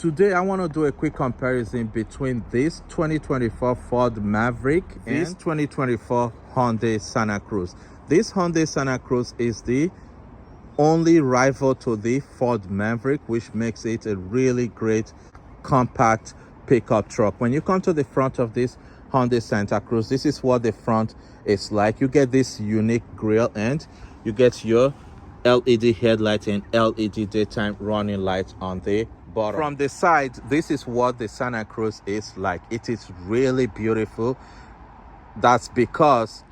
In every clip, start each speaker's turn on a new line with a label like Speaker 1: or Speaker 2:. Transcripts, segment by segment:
Speaker 1: Today I want to do a quick comparison between this 2024 Ford Maverick and this 2024 Hyundai Santa Cruz. This Hyundai Santa Cruz is the only rival to the Ford Maverick, which makes it a really great compact pickup truck. When you come to the front of this Hyundai Santa Cruz, this is what the front is like. You get this unique grille and you get your LED headlight and LED daytime running lights on the bottom. From the side, this is what the Santa Cruz is like. It is really beautiful. That's because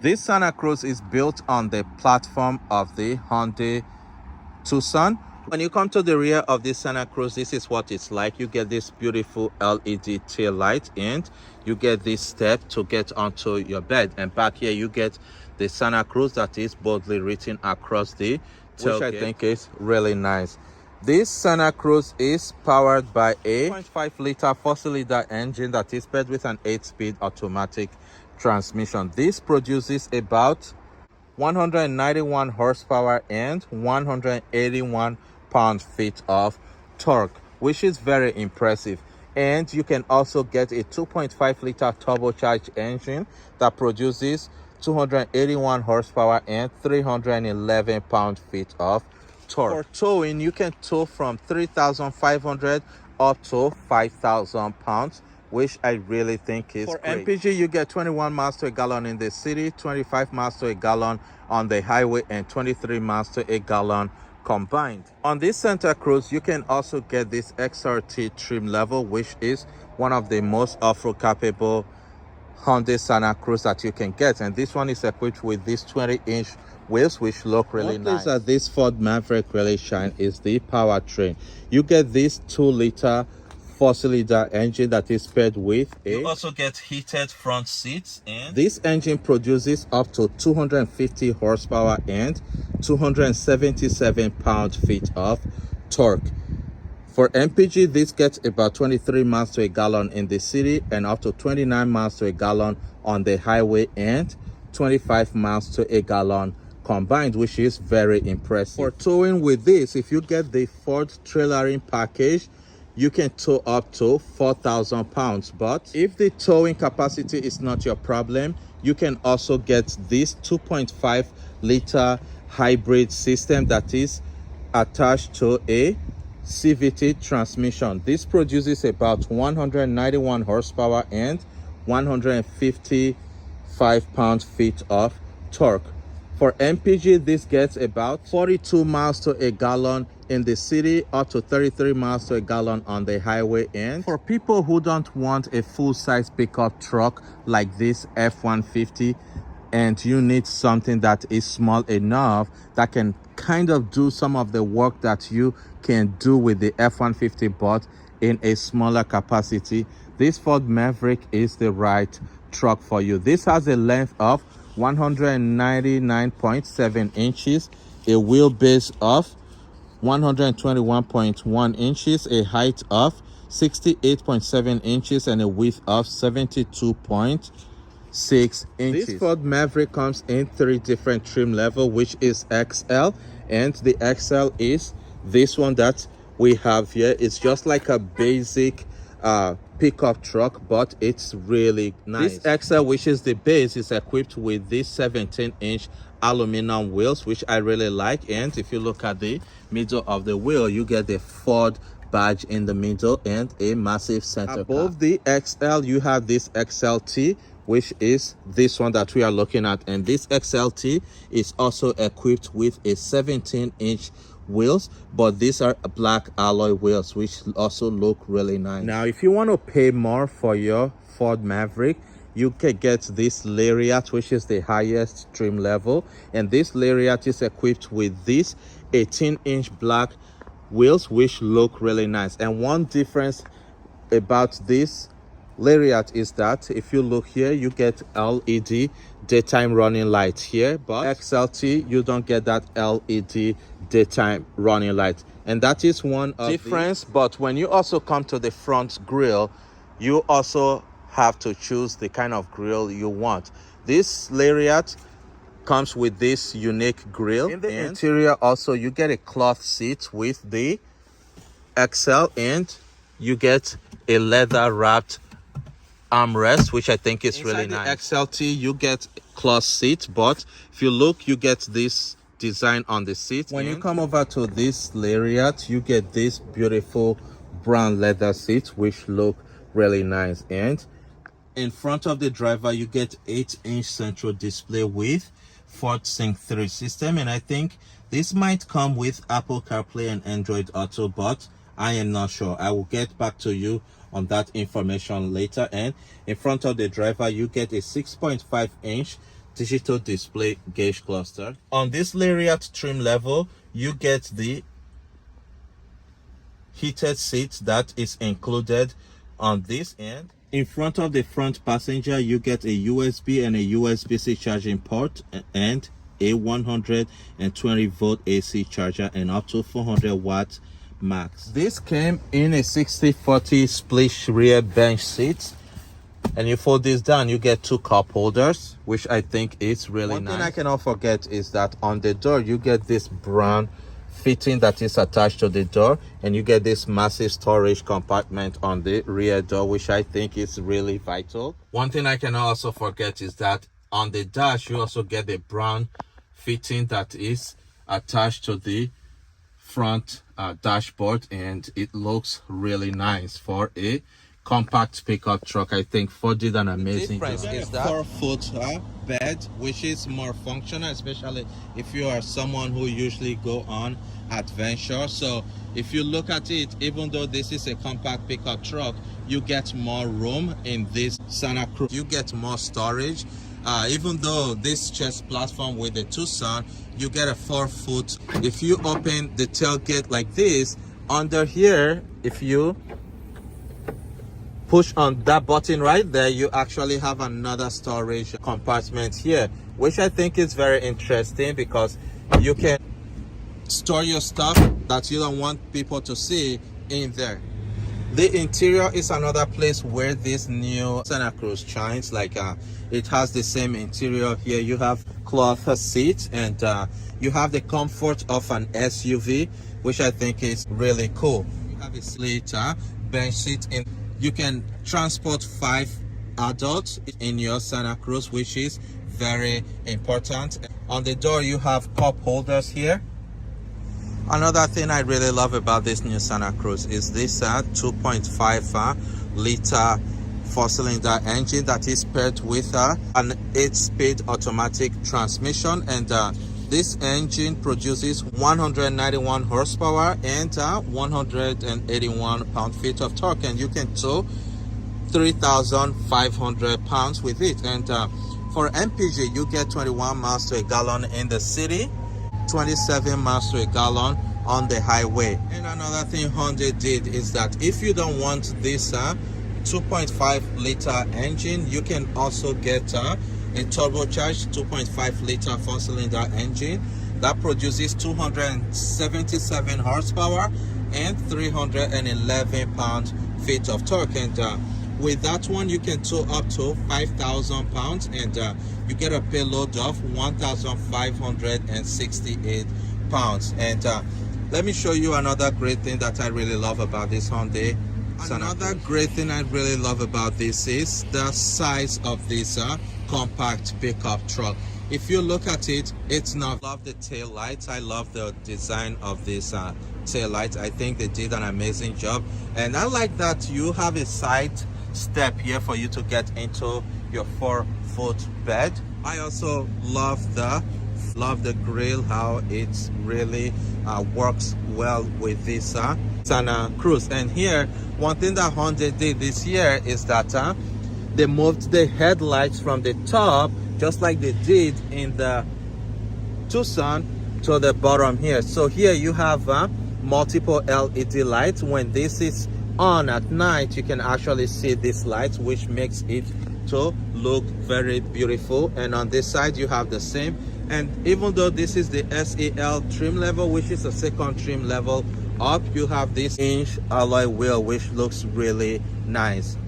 Speaker 1: this Santa Cruz is built on the platform of the Hyundai Tucson. When you come to the rear of this Santa Cruz, this is what it's like. You get this beautiful LED tail light and you get this step to get onto your bed. And back here, you get the Santa Cruz that is boldly written across the tailgate, which I think is really nice. This Santa Cruz is powered by a 2.5-liter 4-cylinder engine that is paired with an 8-speed automatic transmission. This produces about 191 horsepower and 181 pound-feet of torque, which is very impressive. And you can also get a 2.5-liter turbocharged engine that produces 281 horsepower and 311 pound-feet of torque. For towing, you can tow from 3,500 up to 5,000 pounds, which I really think is great. For MPG, you get 21 miles to a gallon in the city, 25 miles to a gallon on the highway, and 23 miles to a gallon combined. On this Santa Cruz, you can also get this XRT trim level, which is one of the most off-road capable Hyundai Santa Cruz that you can get, and this one is equipped with these 20-inch wheels, which look really nice. One place that this Ford Maverick really shine is the powertrain. You get this 2-liter 4-cylinder engine that is paired with you also get heated front seats, and this engine produces up to 250 horsepower and 277 pound-feet of torque. For MPG, this gets about 23 miles to a gallon in the city and up to 29 miles to a gallon on the highway and 25 miles to a gallon combined, which is very impressive. For towing with this, if you get the Ford trailering package, you can tow up to 4,000 pounds. But if the towing capacity is not your problem, you can also get this 2.5-liter hybrid system that is attached to a CVT transmission. This produces about 191 horsepower and 155 pound-feet of torque. For MPG, this gets about 42 miles to a gallon in the city, up to 33 miles to a gallon on the highway. And for people who don't want a full-size pickup truck like this F-150, and you need something that is small enough that can kind of do some of the work that you can do with the F-150 but in a smaller capacity, this Ford Maverick is the right truck for you. This has a length of 199.7 inches, a wheelbase of 121.1 inches, a height of 68.7 inches, and a width of 72.6 inches. This Ford Maverick comes in 3 different trim levels, which is XL, and the XL is this one that we have here. It's just like a basic pickup truck, but it's really nice. This XL, which is the base, is equipped with these 17-inch aluminum wheels, which I really like. And if you look at the middle of the wheel, you get the Ford badge in the middle and a massive center above the XL. You have this XLT, which is this one that we are looking at, and this XLT is also equipped with a 17-inch wheels, but these are black alloy wheels, which also look really nice. Now, if you want to pay more for your Ford Maverick, you can get this Lariat, which is the highest trim level, and this Lariat is equipped with these 18-inch black wheels, which look really nice. And one difference about this Lariat is that if you look here, you get LED daytime running light here, but XLT, you don't get that LED daytime running light, and that is one of difference. But when you also come to the front grille, you also have to choose the kind of grille you want. This Lariat comes with this unique grille. In the interior also, you get a cloth seat with the XL, and you get a leather wrapped armrest, which I think is really nice. XLT, you get cloth seat, but if you look, you get this design on the seat. When you come over to this lariat, you get this beautiful brown leather seat, which look really nice. And in front of the driver, you get 8-inch central display with Ford Sync 3 system, and I think this might come with Apple CarPlay and Android Auto, but I am not sure. I will get back to you on that information later. And in front of the driver, you get a 6.5-inch digital display gauge cluster. On this lariat trim level, you get the heated seats that is included on this end. In front of the front passenger, you get a USB and a USB-C charging port and a 120 volt AC charger and up to 400 watts max. This came in a 60-40 split rear bench seat, and you fold this down, you get 2 cup holders, which I think is really nice. One thing I cannot forget is that on the door, you get this brown fitting that is attached to the door, and you get this massive storage compartment on the rear door, which I think is really vital. One thing I cannot also forget is that on the dash, you also get the brown fitting that is attached to the front dashboard, and it looks really nice for a compact pickup truck. I think Ford did an amazing job. Is that 4-foot bed, which is more functional, especially if you are someone who usually go on adventure. So if you look at it, even though this is a compact pickup truck, you get more room in this Santa Cruz. You get more storage. Even though this chest platform with the Tucson, you get a 4-foot. If you open the tailgate like this, under here, if you push on that button right there, you actually have another storage compartment here, which I think is very interesting because you can store your stuff that you don't want people to see in there. The interior is another place where this new Santa Cruz shines. Like it has the same interior here. You have cloth seats, and you have the comfort of an SUV, which I think is really cool. You have a slate bench seat, and you can transport 5 adults in your Santa Cruz, which is very important. On the door, you have cup holders here. Another thing I really love about this new Santa Cruz is this 2.5 liter 4-cylinder engine that is paired with an 8-speed automatic transmission, and this engine produces 191 horsepower and 181 pound-feet of torque, and you can tow 3,500 pounds with it. And for MPG, you get 21 miles to a gallon in the city, 27 miles to a gallon on the highway. And another thing Hyundai did is that if you don't want this 2.5 liter engine, you can also get a turbocharged 2.5 liter 4-cylinder engine that produces 277 horsepower and 311 pound-feet of torque. And with that one, you can tow up to 5,000 pounds, and you get a payload of 1,568 pounds. And let me show you another great thing that I really love about this Hyundai. Another great thing I really love about this is the size of this compact pickup truck. If you look at it, it's not. I love the tail lights. I love the design of this tail lights. I think they did an amazing job, and I like that you have a side step here for you to get into your 4-foot bed. I also love the grill, how it really works well with this Santa Cruz. And here, one thing that Hyundai did this year is that they moved the headlights from the top, just like they did in the Tucson, to the bottom here. So here you have multiple LED lights. When this is on at night, you can actually see these lights, which makes it to look very beautiful. And on this side, you have the same. And even though this is the SEL trim level, which is the second trim level up, you have this inch alloy wheel, which looks really nice.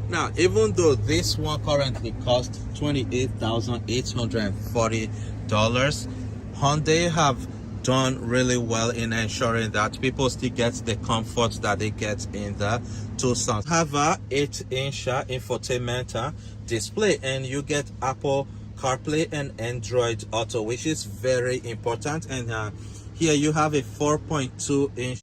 Speaker 1: Now, even though this one currently costs $28,840, Hyundai have done really well in ensuring that people still get the comfort that they get in the Tucson. Have a 8-inch infotainment display, and you get Apple CarPlay and Android Auto, which is very important. And here you have a 4.2-inch